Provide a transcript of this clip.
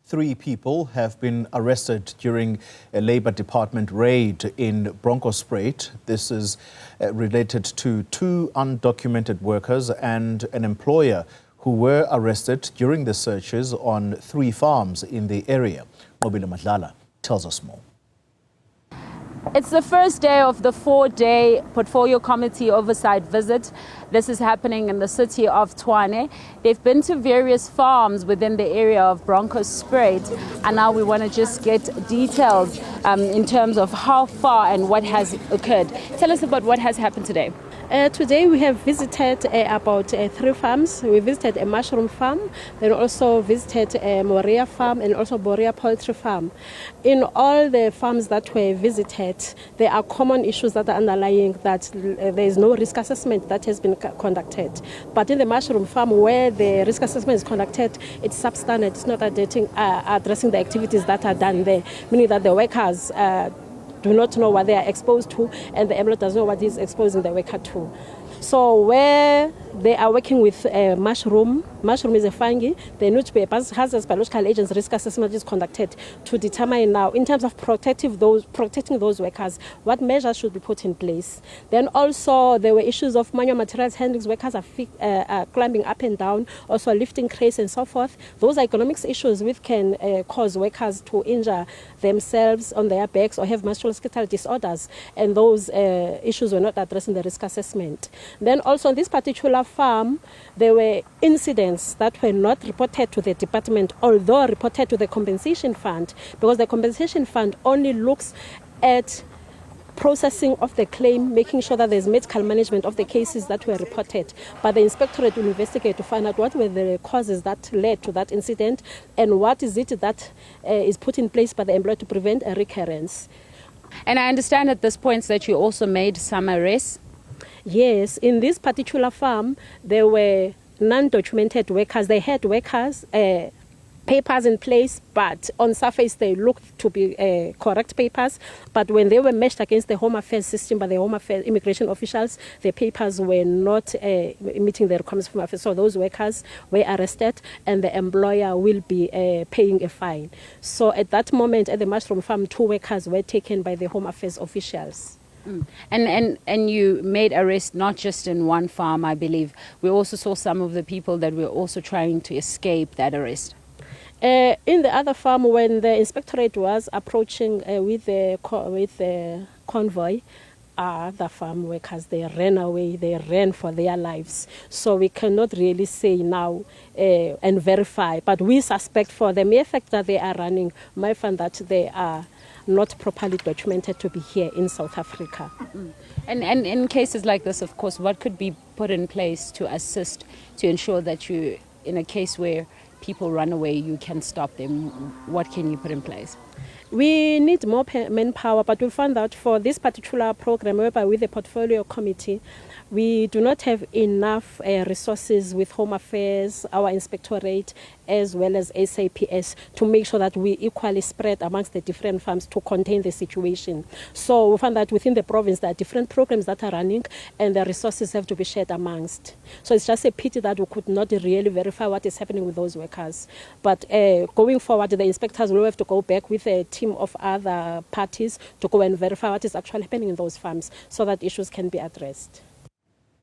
3 people have been arrested during a Labour Department raid in Bronkhorstspruit. This is related to 2 undocumented workers and an employer who were arrested during the searches on 3 farms in the area. Nqobile Madlala tells us more. It's the first day of the 4-day Portfolio Committee oversight visit. This is happening in the city of Tshwane. They've been to various farms within the area of Bronkhorstspruit, and now we want to just get details in terms of how far and what has occurred. Tell us about what has happened today. Today we have visited about 3 farms. We visited a mushroom farm, then also visited a Moria farm and also Boria poultry farm. In all the farms that were visited, there are common issues that are underlying that there is no risk assessment that has been conducted. But in the mushroom farm where the risk assessment is conducted, it's substandard, it's not addressing the activities that are done there, meaning that the workers do not know what they are exposed to, and the employer doesn't know what he's exposing the worker to. So where they are working with mushroom is a fungi, there needs to be a hazardous biological agents risk assessment is conducted to determine now, in terms of protecting those workers, what measures should be put in place. Then also there were issues of manual materials handling. Workers are climbing up and down, also lifting crates and so forth. Those are economics issues which can cause workers to injure themselves on their backs or have musculoskeletal disorders, and those issues were not addressed in the risk assessment. Then also on this particular farm, there were incidents that were not reported to the department, although reported to the compensation fund, because the compensation fund only looks at processing of the claim, making sure that there's medical management of the cases that were reported. But the inspectorate will investigate to find out what were the causes that led to that incident and what is it that is put in place by the employer to prevent a recurrence. And I understand at this point that you also made some arrests. Yes, in this particular farm, there were non-documented workers. They had workers, papers in place, but on surface they looked to be correct papers. But when they were matched against the Home Affairs system by the Home Affairs immigration officials, the papers were not meeting the requirements from affairs. So those workers were arrested, and the employer will be paying a fine. So at that moment, at the mushroom farm, 2 workers were taken by the Home Affairs officials. And you made arrests not just in one farm, I believe. We also saw some of the people that were also trying to escape that arrest. In the other farm, when the inspectorate was approaching with the convoy, the farm workers, they ran away, they ran for their lives. So we cannot really say now and verify, but we suspect for the mere fact that they are running, might find that they are not properly documented to be here in South Africa. And in cases like this, of course, what could be put in place to assist, to ensure that you, in a case where people run away, you can stop them? What can you put in place? We need more manpower, but we found that for this particular program, whereby with the Portfolio Committee, we do not have enough resources with Home Affairs, our inspectorate, as well as SAPS, to make sure that we equally spread amongst the different farms to contain the situation. So we found that within the province there are different programs that are running, and the resources have to be shared amongst. So it's just a pity that we could not really verify what is happening with those workers. But going forward, the inspectors will have to go back with a team of other parties to go and verify what is actually happening in those farms so that issues can be addressed.